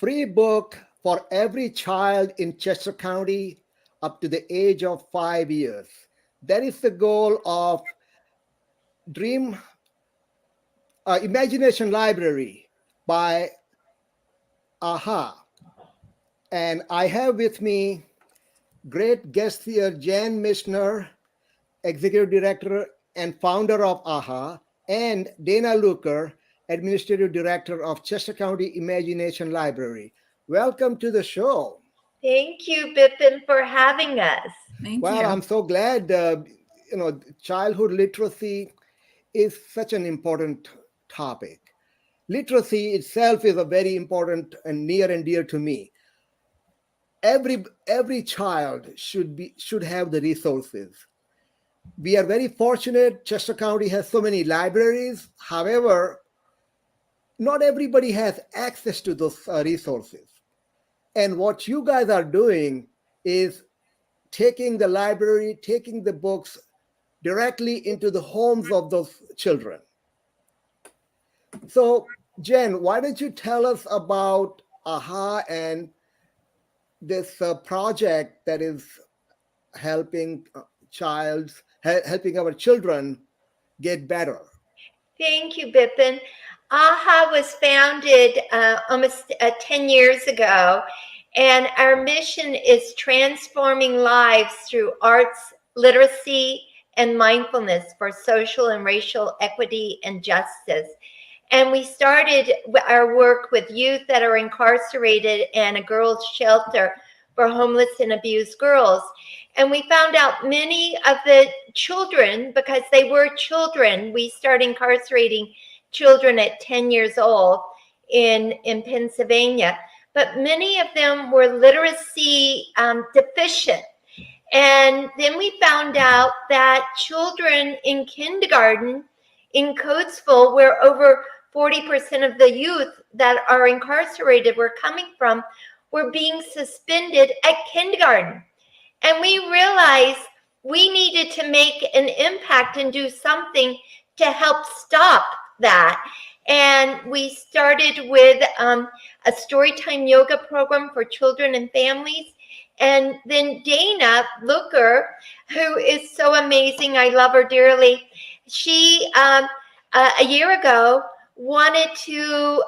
free book for every child in Chester County up to the age of 5 years. That is the goal of Dream Imagination Library by AHHAH. And I have with me great guest here, Jan Michner, Executive Director and founder of AHHAH, and Dana Luker, Administrative Director of Chester County Imagination Library. Welcome to the show. Thank you, Bipin, for having us. Thank Well, you. I'm so glad, childhood literacy is such an important topic. Literacy itself is a very important and near and dear to me. Every child should have the resources. We are very fortunate. Chester County has so many libraries. However, not everybody has access to those resources. And what you guys are doing is taking the library, taking the books directly into the homes of those children. So, Jen, why don't you tell us about AHHAH and this project that is helping our children get better? Thank you, Bipin. AHHAH was founded almost 10 years ago, and our mission is transforming lives through arts, literacy, and mindfulness for social and racial equity and justice. And we started our work with youth that are incarcerated and a girls' shelter for homeless and abused girls. And we found out many of the children, because they were children, we started incarcerating children at 10 years old in Pennsylvania, but many of them were literacy deficient. And then we found out that children in kindergarten in Coatesville, where over 40% of the youth that are incarcerated were coming from, were being suspended at kindergarten. And we realized we needed to make an impact and do something to help stop that. And we started with a storytime yoga program for children and families. And then Dana Luker, who is so amazing, I love her dearly, she, a year ago, wanted to,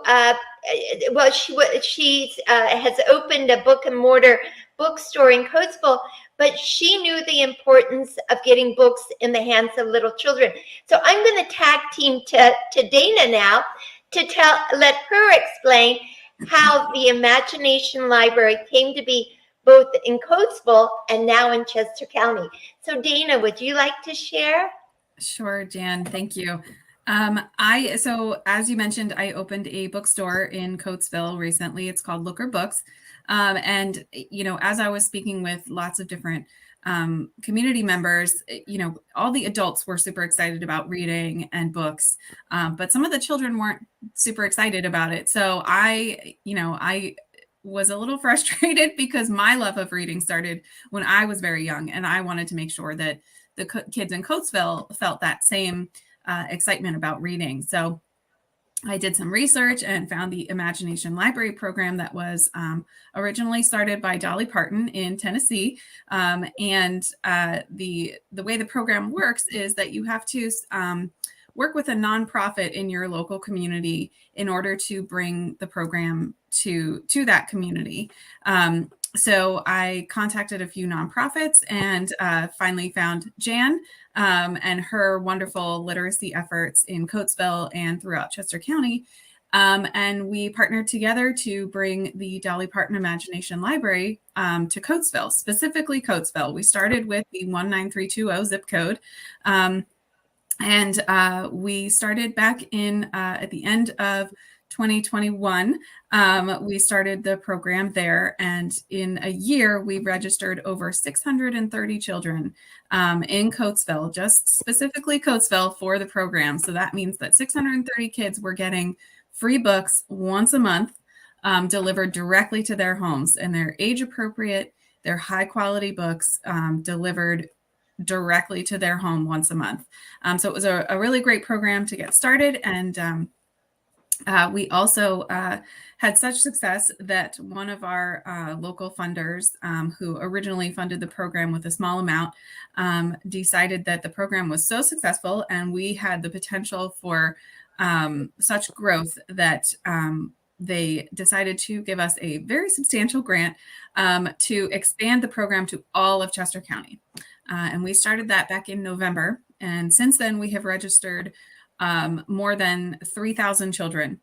she has opened a brick and mortar bookstore in Coatesville, but she knew the importance of getting books in the hands of little children. So I'm going to tag team to Dana now to let her explain how the Imagination Library came to be both in Coatesville and now in Chester County. So Dana, would you like to share? Sure, Jan, thank you. So as you mentioned, I opened a bookstore in Coatesville recently. It's called Looker Books. And, as I was speaking with lots of different community members, all the adults were super excited about reading and books, but some of the children weren't super excited about it. So I was a little frustrated because my love of reading started when I was very young, and I wanted to make sure that the kids in Coatesville felt that same excitement about reading. So I did some research and found the Imagination Library program that was originally started by Dolly Parton in Tennessee. And the way the program works is that you have to work with a nonprofit in your local community in order to bring the program to that community. So I contacted a few nonprofits and finally found Jan and her wonderful literacy efforts in Coatesville and throughout Chester County. And we partnered together to bring the Dolly Parton Imagination Library to Coatesville, specifically Coatesville. We started with the 19320 zip code. And we started back in at the end of 2021. We started the program there, and in a year, we registered over 630 children in Coatesville, just specifically Coatesville for the program. So that means that 630 kids were getting free books once a month delivered directly to their homes, and they're age appropriate, they're high quality books delivered directly to their home once a month. So it was a really great program to get started. And We also had such success that one of our local funders, who originally funded the program with a small amount, decided that the program was so successful and we had the potential for such growth that they decided to give us a very substantial grant to expand the program to all of Chester County. And we started that back in November. And since then, we have registered more than 3,000 children,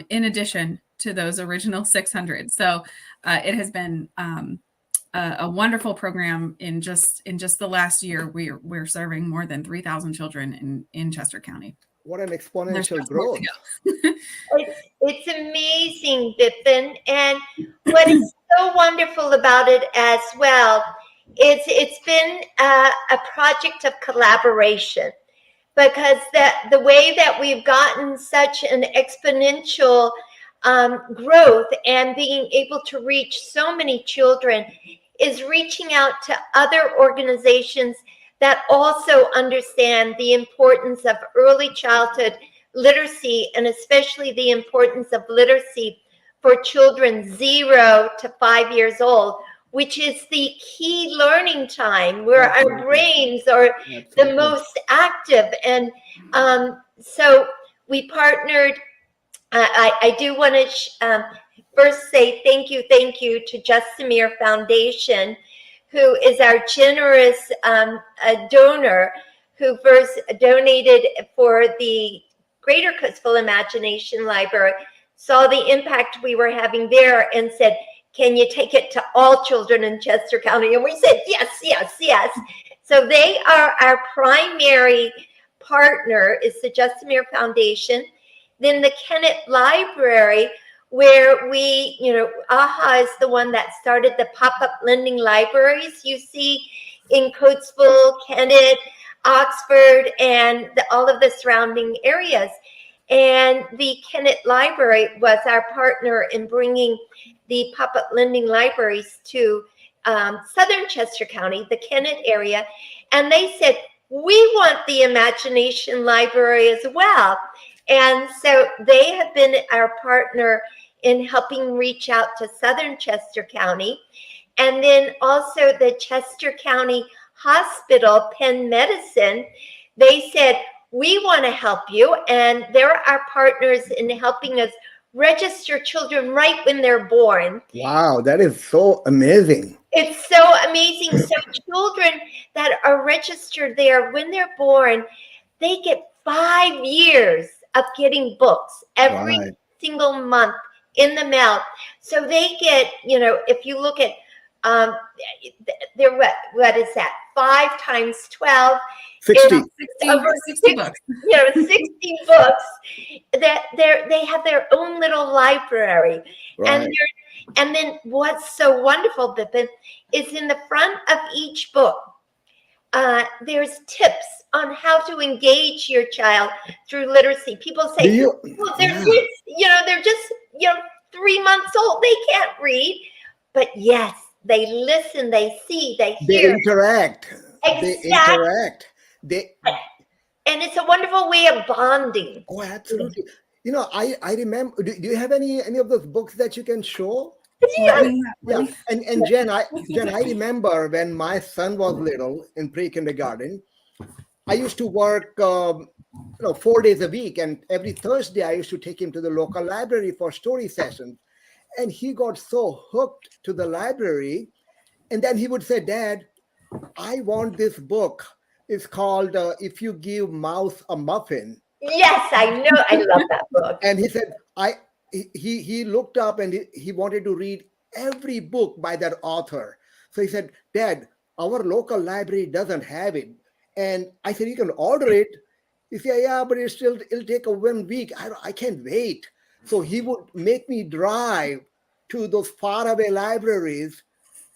in addition to those original 600. So it has been a wonderful program. In just the last year, we're serving more than 3,000 children in Chester County. What an exponential growth. It's amazing, Bipin. And what is so wonderful about it as well is it's been a project of collaboration, because the way that we've gotten such an exponential growth and being able to reach so many children is reaching out to other organizations that also understand the importance of early childhood literacy, and especially the importance of literacy for children 0 to 5 years old, which is the key learning time where our brains are the most active. And so we partnered. I do want to first say thank you to Justamere Foundation, who is our generous donor, who first donated for the Greater Coatesville Imagination Library, saw the impact we were having there and said, can you take it to all children in Chester County? And we said, yes. So they are our primary partner, is the Justamere Foundation. Then the Kennett Library, where we, AHHAH is the one that started the pop-up lending libraries you see in Coatesville, Kennett, Oxford, and all of the surrounding areas. And the Kennett Library was our partner in bringing the pop-up lending libraries to southern Chester County, the Kennett area. And they said, we want the Imagination Library as well. And so they have been our partner in helping reach out to southern Chester County. And then also the Chester County Hospital, Penn Medicine, they said, we want to help you. And they're our partners in helping us register children right when they're born. Wow, that is so amazing. It's so amazing. So children that are registered there when they're born, they get 5 years of getting books every single month in the mail. So they get, if you look at, they're what is that? 5 times 12. 60 books. 60 books that they have their own little library. Right. And then what's so wonderful, Bipin, is in the front of each book, there's tips on how to engage your child through literacy. People say, they're just 3 months old. They can't read. But yes, they listen, they see, they hear. They interact. Exactly. They interact. And it's a wonderful way of bonding. Oh, absolutely. I remember, do you have any of those books that you can show? Yeah. And Jen, I remember when my son was little in pre-kindergarten, I used to work 4 days a week, and every Thursday I used to take him to the local library for story sessions. And he got so hooked to the library, and then he would say, Dad, I want this book. It's called If You Give Mouse a Muffin. Yes, I know. I love that book. And he said, he looked up and he wanted to read every book by that author. So he said, Dad, our local library doesn't have it. And I said, you can order it. He said, yeah, but it'll take 1 week. I can't wait. So he would make me drive to those faraway libraries,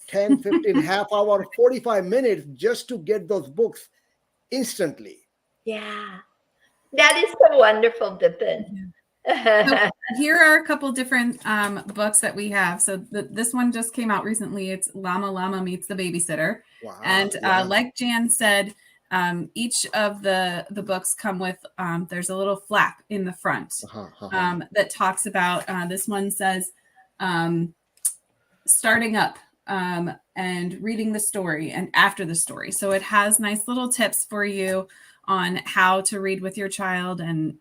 10, 15, half hour, 45 minutes, just to get those books instantly. Yeah, that is so wonderful, Bipin. So here are a couple different books that we have. So this one just came out recently. It's Llama Llama Meets the Babysitter. Wow, and like Jan said, Each of the books come with, there's a little flap in the front that talks about, this one says, starting up and reading the story and after the story. So it has nice little tips for you on how to read with your child and,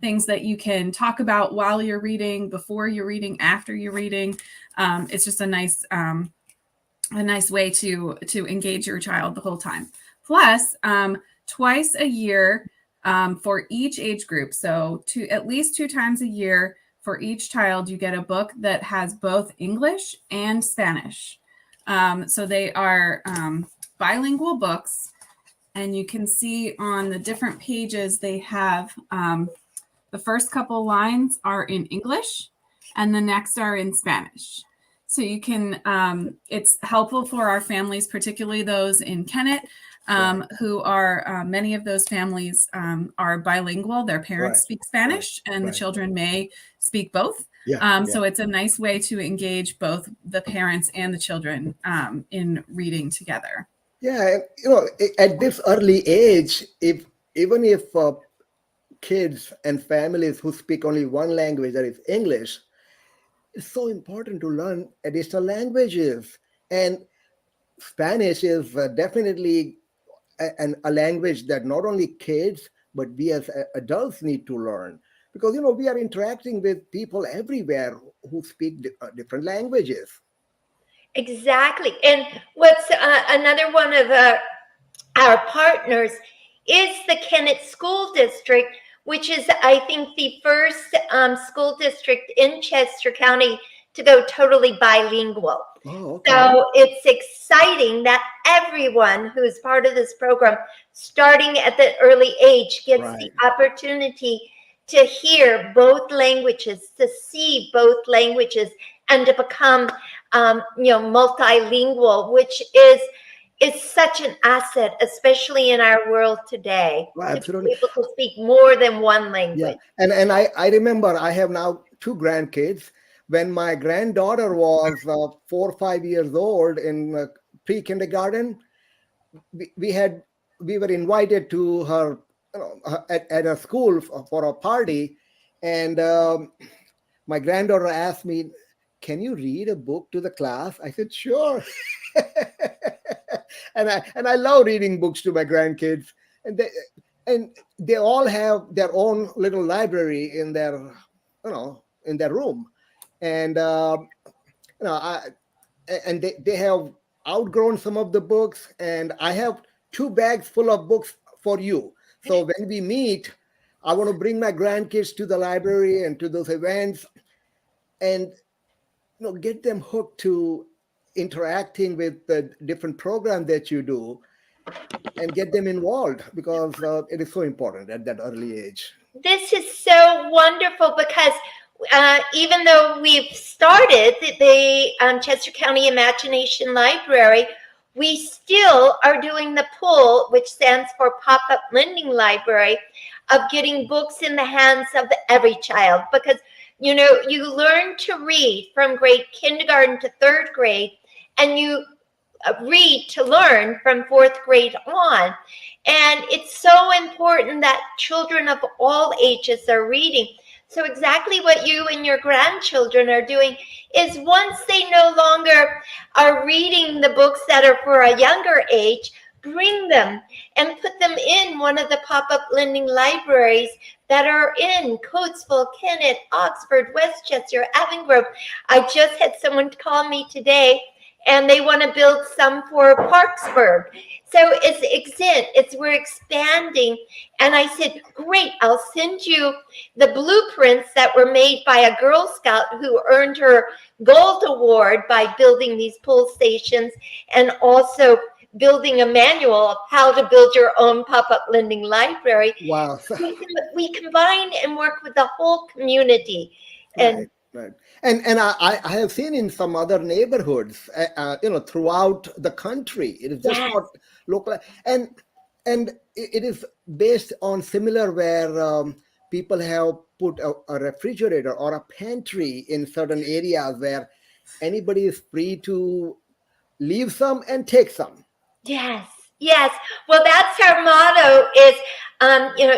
things that you can talk about while you're reading, before you're reading, after you're reading. It's just a nice way to engage your child the whole time. Plus, twice a year for each age group. So at least 2 times a year for each child, you get a book that has both English and Spanish. So they are bilingual books, and you can see on the different pages they have the first couple lines are in English and the next are in Spanish. So you can, it's helpful for our families, particularly those in Kennett, who are, many of those families are bilingual. Their parents speak Spanish and the children may speak both. So it's a nice way to engage both the parents and the children in reading together. Yeah, at this early age, even if kids and families who speak only one language, that is English, it's so important to learn additional languages. And Spanish is definitely a language that not only kids, but we as adults need to learn. Because, we are interacting with people everywhere who speak different languages. Exactly. And what's another one of our partners is the Kennett School District, which is, I think, the first school district in Chester County to go totally bilingual. Oh, okay. So it's exciting that everyone who is part of this program, starting at the early age, gets the opportunity to hear both languages, to see both languages, and to become, multilingual, which is such an asset, especially in our world today. Absolutely. To be able to speak more than one language. Yeah. And I remember I have now 2 grandkids. When my granddaughter was 4 or 5 years old in pre-kindergarten, we were invited to her at a school for a party, and my granddaughter asked me, "Can you read a book to the class?" I said, "Sure." and I love reading books to my grandkids, and they all have their own little library in their room, and they have outgrown some of the books, and I have 2 bags full of books for you. So when we meet, I want to bring my grandkids to the library and to those events, and get them hooked to interacting with the different programs that you do, and get them involved, because it is so important at that early age. This is so wonderful, because even though we've started the Chester County Imagination Library, we still are doing the pull, which stands for Pop-Up Lending Library, of getting books in the hands of every child, because you learn to read from grade kindergarten to 3rd grade, and you read to learn from 4th grade on. And it's so important that children of all ages are reading. So exactly what you and your grandchildren are doing is, once they no longer are reading the books that are for a younger age, bring them and put them in one of the pop-up lending libraries that are in Coatesville, Kennett, Oxford, Westchester, Avongrove. I just had someone call me today, and they want to build some for Parksburg. So we're expanding. And I said, great, I'll send you the blueprints that were made by a Girl Scout who earned her Gold Award by building these pull stations, and also building a manual of how to build your own pop-up lending library. Wow. We combine and work with the whole community. And Right. And I have seen in some other neighborhoods, throughout the country. It is just not local, and it is based on similar, where people have put a refrigerator or a pantry in certain areas where anybody is free to leave some and take some. Yes. Yes. Well, that's our motto is,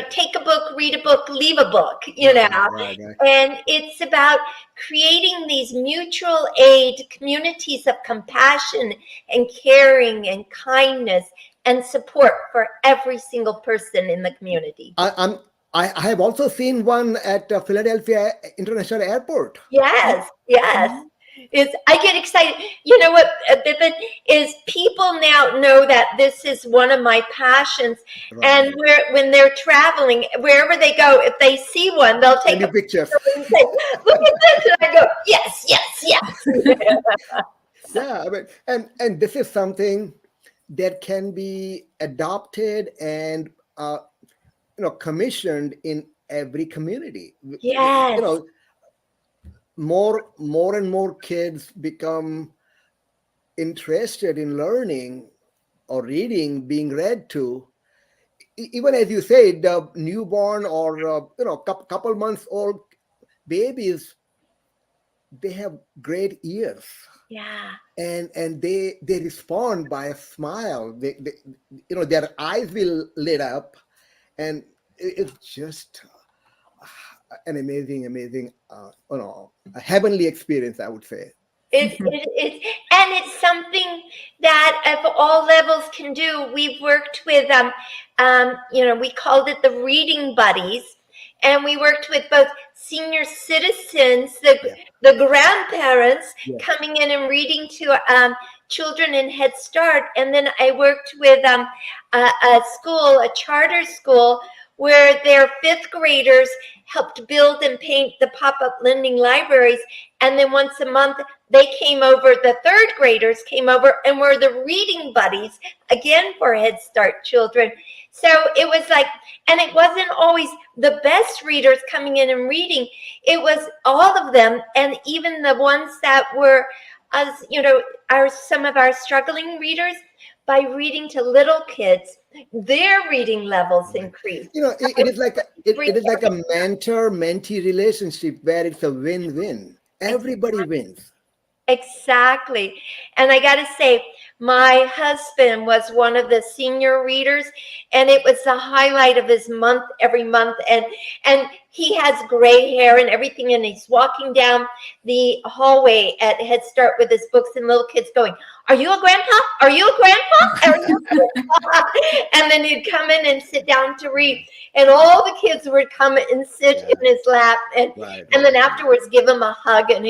take a book, read a book, leave a book, Right. and it's about creating these mutual aid communities of compassion and caring and kindness and support for every single person in the community. I have also seen one at Philadelphia International Airport. Yes, yes. I get excited. You know what, Bippin, is people now know that this is one of my passions. Right. And when they're traveling, wherever they go, if they see one, they'll take Send you a pictures. picture and say, look at this. And I go, yes, yes, yes. Yeah, I mean, and this is something that can be adopted and commissioned in every community. Yes. More and more kids become interested in learning or reading, being read to. Even as you say, the newborn or couple months old babies, they have great ears. Yeah. And they respond by a smile. They their eyes will lit up, and it's just an amazing a heavenly experience, I would say. And it's something that at all levels can do. We've worked with, we called it the reading buddies, and we worked with both senior citizens, the grandparents Yes. coming in and reading to children in Head Start, and then I worked with a school, a charter school, where their fifth graders helped build and paint the pop-up lending libraries. And then once a month, they came over, the third graders came over and were the reading buddies, again, for Head Start children. So it was like, and it wasn't always the best readers coming in and reading. It was all of them, and even the ones that were, some of our struggling readers, by reading to little kids, their reading levels increase. It is like a mentor-mentee relationship where it's a win-win. Everybody wins. Exactly. And I got to say, my husband was one of the senior readers, and it was the highlight of his month every month. And he has gray hair and everything, and he's walking down the hallway at Head Start with his books, and little kids going, "Are you a grandpa? Are you a grandpa? Are you a grandpa?" And then he'd come in and sit down to read, and all the kids would come and sit in his lap, and then afterwards give him a hug, and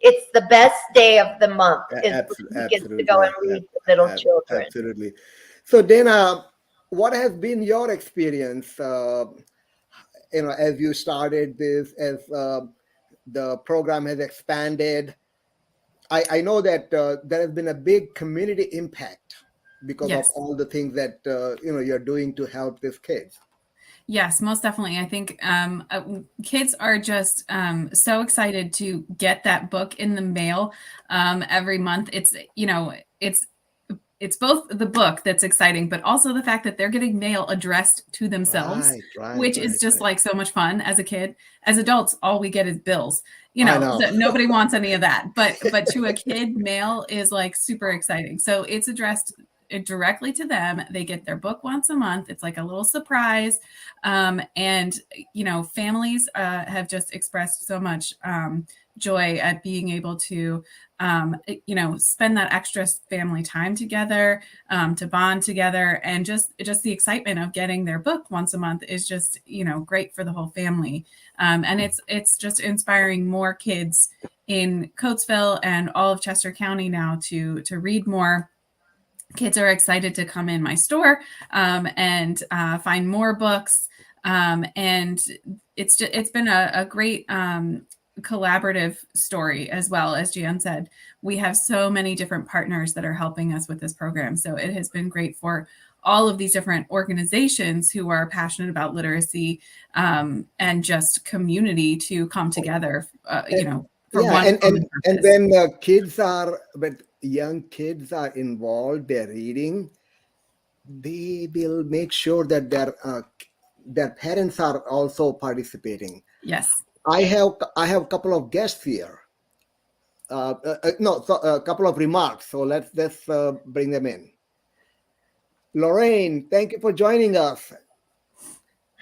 it's the best day of the month is when he gets to go and read to little children. Absolutely. So Dana, what has been your experience, as you started this, as the program has expanded? I know that there has been a big community impact because of all the things that you're doing to help these kids. Yes, most definitely. I think kids are just so excited to get that book in the mail every month. It's both the book that's exciting, but also the fact that they're getting mail addressed to themselves, which is just like so much fun as a kid. As adults, all we get is bills. So nobody wants any of that. But to a kid, mail is like super exciting. So it's addressed directly to them. They get their book once a month. It's like a little surprise. And families have just expressed so much joy at being able to spend that extra family time together, to bond together, and just the excitement of getting their book once a month is just great for the whole family. And it's just inspiring more kids in Coatesville and all of Chester County now to read more. Kids are excited to come in my store and find more books. And it's been a great collaborative story as well. As Jan said, we have so many different partners that are helping us with this program. So it has been great for all of these different organizations who are passionate about literacy and just community to come together, for one and purpose. when young kids are involved, they're reading, they will make sure that their parents are also participating. Yes. I have a couple of guests here. A couple of remarks. So let's bring them in. Lorraine, thank you for joining us.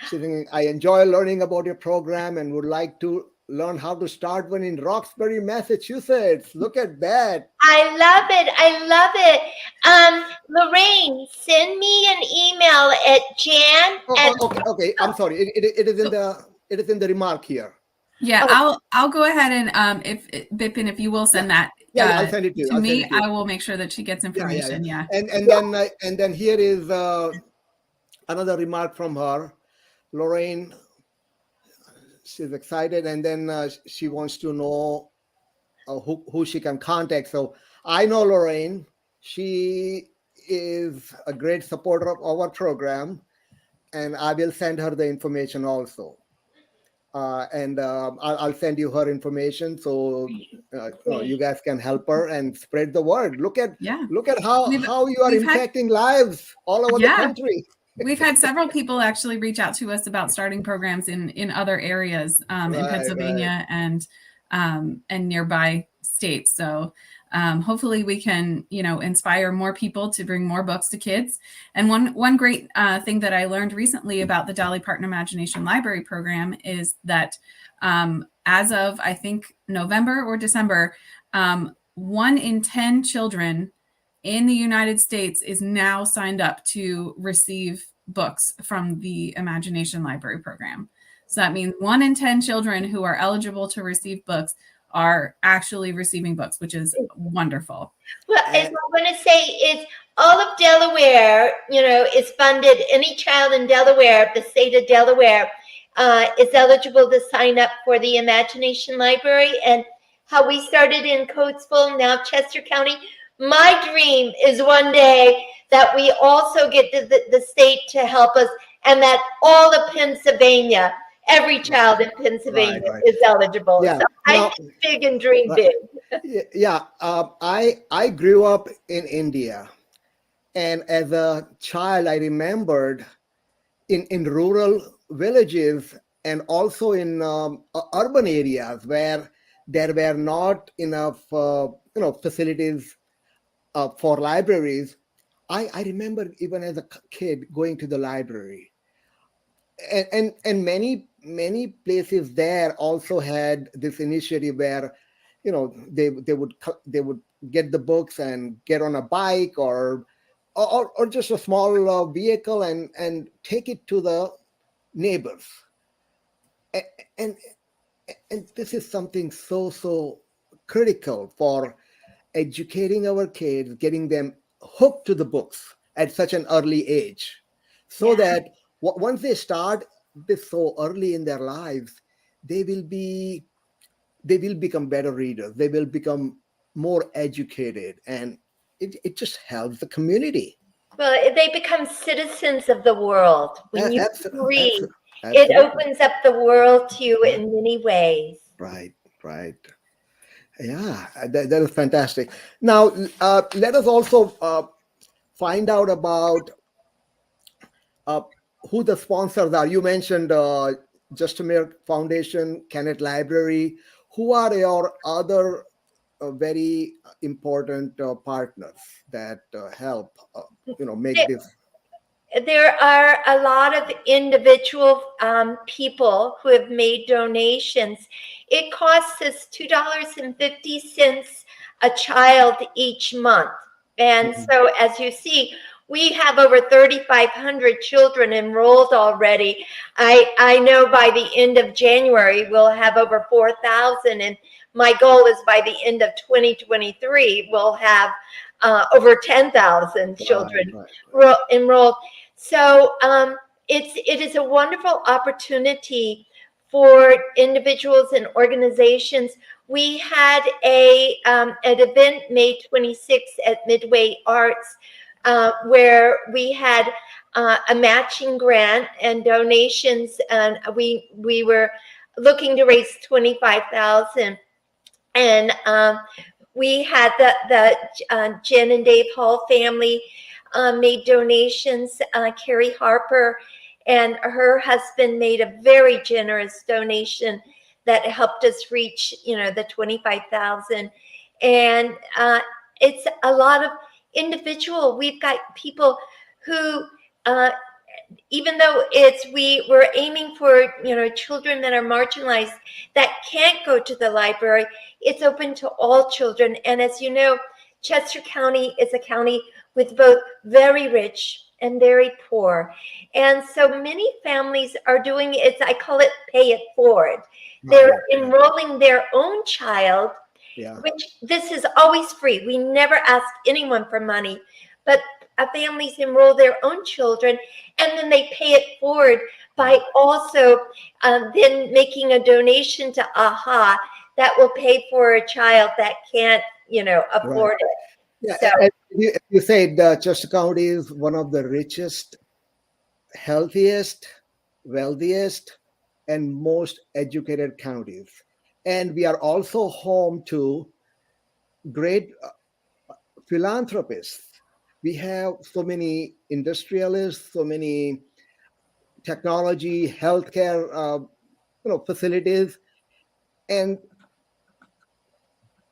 She's saying, I enjoy learning about your program and would like to learn how to start one in Roxbury, Massachusetts. Look at that. I love it. I love it. Lorraine, send me an email at Jan at Okay. I'm sorry. It is in the remark here. Yeah, Oh. I'll go ahead and if Bipin, if you will send that I'll send it to you. to me, I will make sure that she gets information. Yeah. And then here is another remark from her. Lorraine, she's excited, and then she wants to know who she can contact. So I know Lorraine. She is a great supporter of our program, and I will send her the information also. I'll send you her information so you guys can help her and spread the word. Look at how you are impacting lives all over the country. We've had several people actually reach out to us about starting programs in other areas in Pennsylvania and nearby states. So hopefully we can, inspire more people to bring more books to kids. And one great thing that I learned recently about the Dolly Parton Imagination Library program is that as of, I think, November or December, 1 in 10 children in the United States is now signed up to receive books from the Imagination Library program. So that means 1 in 10 children who are eligible to receive books are actually receiving books, which is wonderful. Well, as I want to say is all of Delaware, is funded. Any child in Delaware, the state of Delaware, is eligible to sign up for the Imagination Library. And how we started in Coatesville, now Chester County. My dream is one day that we also get the state to help us, and that all of Pennsylvania, every child in Pennsylvania is eligible. Yeah. So I think big and dream big. I grew up in India, and as a child, I remembered in rural villages and also in urban areas where there were not enough facilities for libraries. I remember even as a kid going to the library, and many places there also had this initiative where they would get the books and get on a bike or just a small vehicle and take it to the neighbors, and this is something so critical for educating our kids, getting them hooked to the books at such an early age, so that once they start this so early in their lives, they will become better readers. They will become more educated, and it just helps the community. Well, they become citizens of the world. When you read, it Absolutely. opens up the world to you in many ways. Right. Yeah, that is fantastic. Now, let us also find out about who the sponsors are. You mentioned Justamere Foundation, Kennett Library. Who are your other very important partners that help make this? There are a lot of individual people who have made donations. It costs us $2.50 a child each month. And so as you see, we have over 3,500 children enrolled already. I know by the end of January, we'll have over 4,000. And my goal is by the end of 2023, we'll have over 10,000 children enrolled. So it is a wonderful opportunity for individuals and organizations. We had an event May 26th at Midway Arts where we had a matching grant and donations, and we were looking to raise $25,000, and we had the Jen and Dave Hall family made donations. Carrie Harper and her husband made a very generous donation that helped us reach, the 25,000. And it's a lot of individual. We've got people who, even though we're aiming for, children that are marginalized that can't go to the library, it's open to all children. And as you know, Chester County is a county with both very rich and very poor. And so many families are doing it. I call it pay it forward. They're enrolling their own child, which this is always free. We never ask anyone for money, but families enroll their own children, and then they pay it forward by also then making a donation to AHHAH that will pay for a child that can't, afford it. Yeah, So, and you said Chester County is one of the richest, healthiest, wealthiest, and most educated counties. And we are also home to great philanthropists. We have so many industrialists, so many technology, healthcare, facilities, and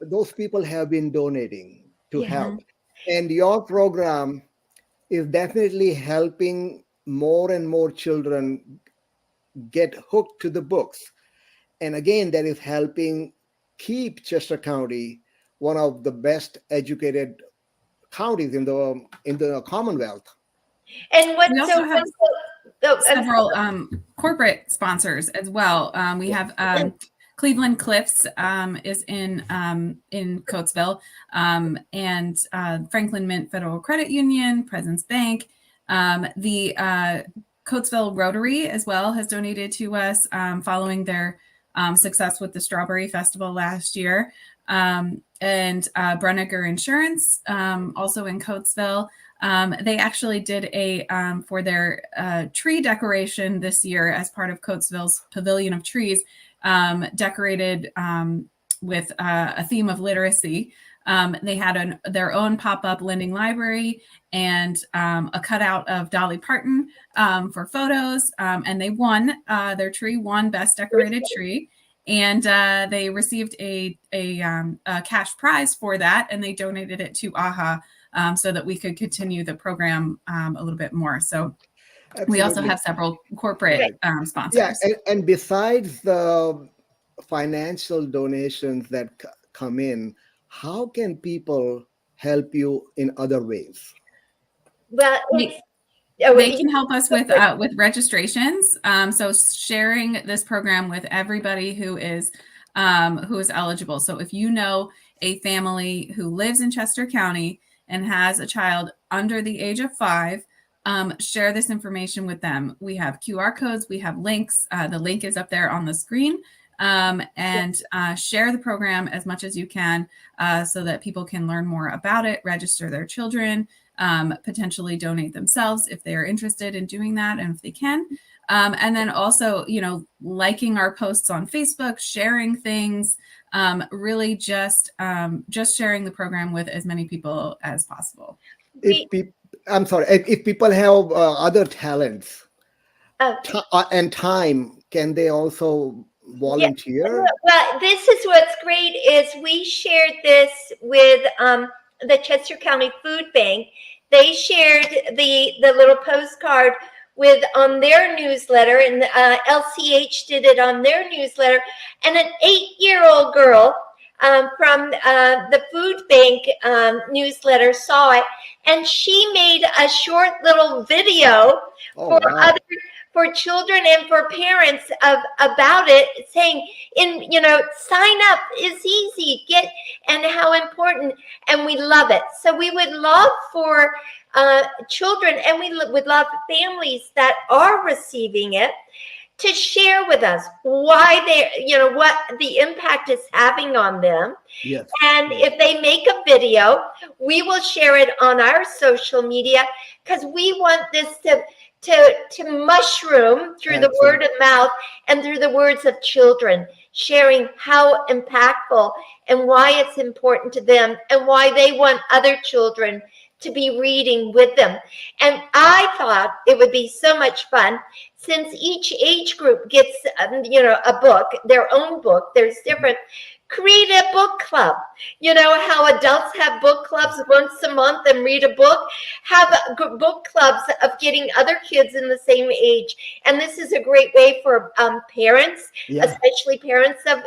those people have been donating to help. And your program is definitely helping more and more children get hooked to the books. And again, that is helping keep Chester County one of the best educated counties in the Commonwealth. and what's We also so have wonderful, several corporate sponsors as well. We have Cleveland Cliffs is in Coatesville, and Franklin Mint Federal Credit Union, Presence Bank, the Coatesville Rotary as well has donated to us following their success with the Strawberry Festival last year, and Brunniger Insurance, also in Coatesville. They actually did a for their tree decoration this year as part of Coatesville's Pavilion of Trees, decorated with a theme of literacy. They had their own pop-up lending library and a cutout of Dolly Parton for photos, and they won. Their tree won Best Decorated Tree, and they received a cash prize for that, and they donated it to AHHAH so that we could continue the program a little bit more. So Absolutely. we also have several corporate sponsors. Yeah, and besides the financial donations that come in, how can people help you in other ways? well, They can help us with registrations. So sharing this program with everybody who is eligible. So if you know a family who lives in Chester County and has a child under the age of 5, share this information with them. We have QR codes, we have links. The link is up there on the screen. And share the program as much as you can so that people can learn more about it, register their children, potentially donate themselves if they are interested in doing that and if they can. And then also, liking our posts on Facebook, sharing things, really just sharing the program with as many people as possible. I'm sorry, if people have other talents and time, can they also volunteer? Well, this is what's great is we shared this with the Chester County Food Bank. They shared the little postcard on their newsletter, and LCH did it on their newsletter, and an 8-year-old girl from the food bank newsletter saw it, and she made a short little video for children and for parents about it, saying, sign up is easy, and how important, and we love it. So we would love for children, and we would love families that are receiving it to share with us why what the impact is having on them. Yes. And if they make a video, we will share it on our social media, because we want this to mushroom through the word of mouth and through the words of children, sharing how impactful and why it's important to them and why they want other children to be reading with them. And I thought it would be so much fun, since each age group gets a book, their own book. There's different, Create a book club. You know how adults have book clubs once a month and read a book? Have book clubs of getting other kids in the same age. And this is a great way for parents, especially parents of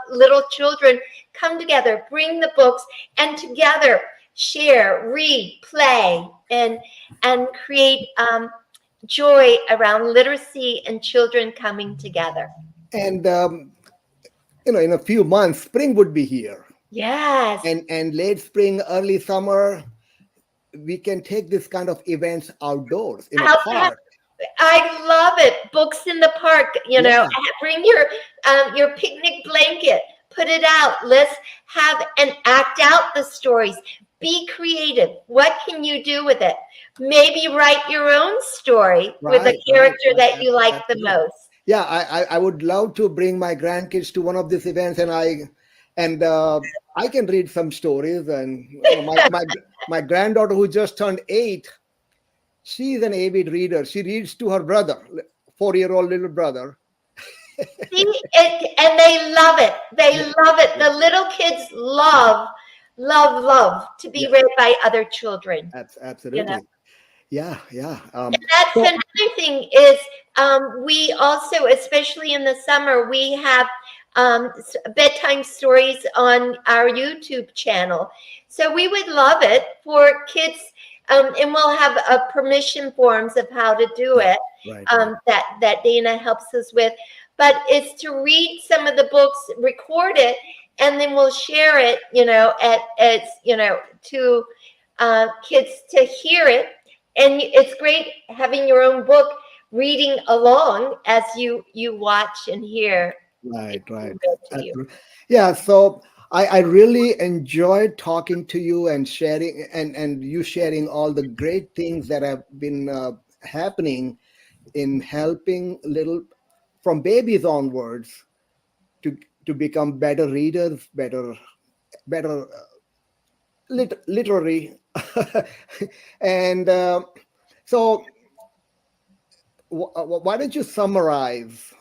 little children, come together, bring the books, and together share, read, play, and create joy around literacy and children coming together. And in a few months, spring would be here. Yes. And late spring, early summer, we can take this kind of events outdoors in a park. I love it. Books in the park, bring your picnic blanket, put it out. Let's have and act out the stories. Be creative. What can you do with it? Maybe write your own story with a character that you like the most. Yeah, I would love to bring my grandkids to one of these events, and I can read some stories. And my granddaughter, who just turned 8, she's an avid reader. She reads to her brother, 4-year-old little brother. See, and they love it. They love it. The little kids love to be read by other children. Absolutely. Yeah. And that's another thing is we also, especially in the summer, we have bedtime stories on our YouTube channel. So we would love it for kids, and we'll have permission forms of how to do it that Dana helps us with. But it's to read some of the books, record it, and then we'll share it, to kids to hear it. And it's great having your own book, reading along as you watch and hear. Right. Yeah, so I really enjoyed talking to you and sharing and you sharing all the great things that have been happening in helping from babies onwards to become better readers, better literary. And so why don't you summarize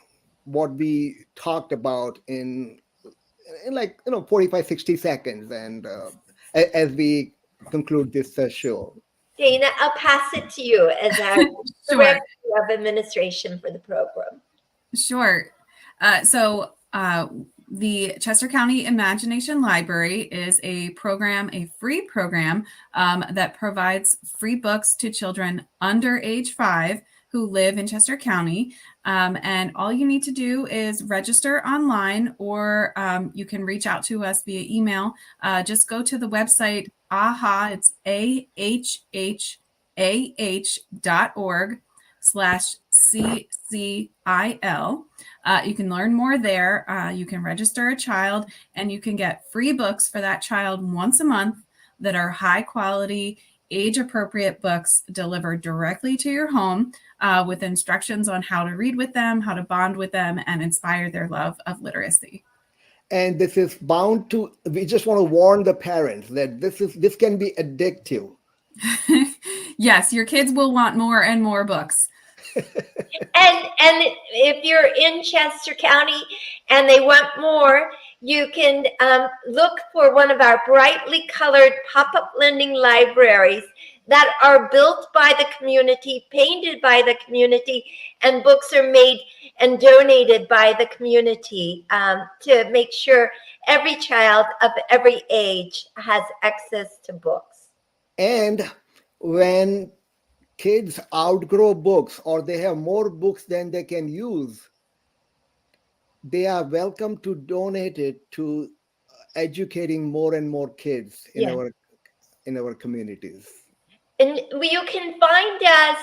what we talked about in 45, 60 seconds, and as we conclude this show? Dana, I'll pass it to you as our Director of Administration for the program. Sure. So the Chester County Imagination Library is a free program that provides free books to children under age 5 who live in Chester County. And all you need to do is register online, or you can reach out to us via email. Just go to the website, AHHAH, it's AHHAH.org/CCIL. You can learn more there. You can register a child, and you can get free books for that child once a month that are high quality, age appropriate books delivered directly to your home with instructions on how to read with them, how to bond with them, and inspire their love of literacy. And this is we just want to warn the parents that this can be addictive. Yes, your kids will want more and more books. And if you're in Chester County and they want more, you can look for one of our brightly colored pop-up lending libraries that are built by the community, painted by the community, and books are made and donated by the community to make sure every child of every age has access to books. And when kids outgrow books or they have more books than they can use, they are welcome to donate it to educating more and more kids in our communities. And you can find us.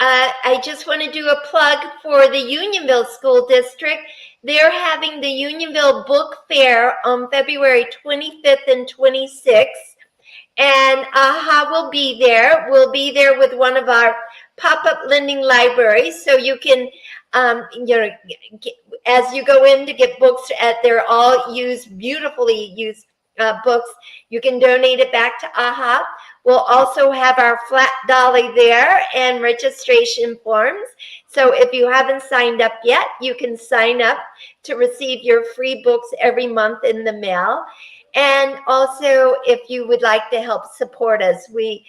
I just want to do a plug for the Unionville School District. They're having the Unionville Book Fair on February 25th and 26th. And AHHAH will be there. We'll be there with one of our pop-up lending libraries. So you can, as you go in to get books, they're all beautifully used books. You can donate it back to AHHAH. We'll also have our flat Dolly there and registration forms. So if you haven't signed up yet, you can sign up to receive your free books every month in the mail. And also, if you would like to help support us, we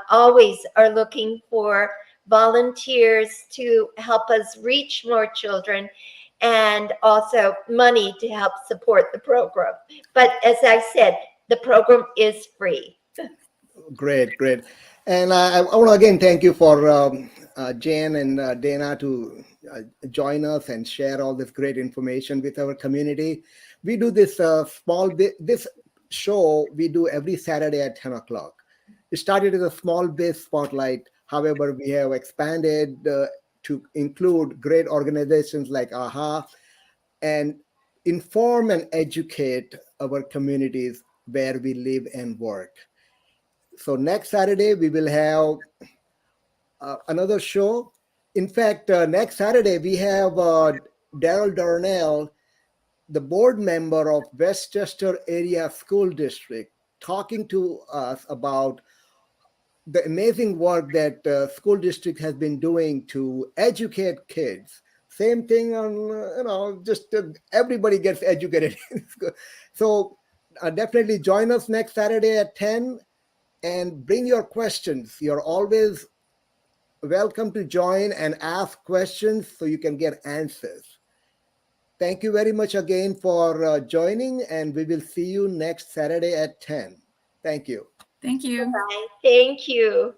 always are looking for volunteers to help us reach more children, and also money to help support the program. But as I said, the program is free. Great, great. And I want to again thank you for Jan and Dana to join us and share all this great information with our community. We do this this show we do every Saturday at 10 o'clock. It started as a small biz spotlight. However, we have expanded to include great organizations like AHHAH and inform and educate our communities where we live and work. So next Saturday we will have another show. In fact, next Saturday we have Daryl Darnell, the board member of Westchester Area School District, talking to us about the amazing work that school district has been doing to educate kids. Same thing on, just everybody gets educated. So definitely join us next Saturday at 10 and bring your questions. You're always welcome to join and ask questions so you can get answers. Thank you very much again for joining, and we will see you next Saturday at 10. Thank you. Thank you. Bye. Thank you.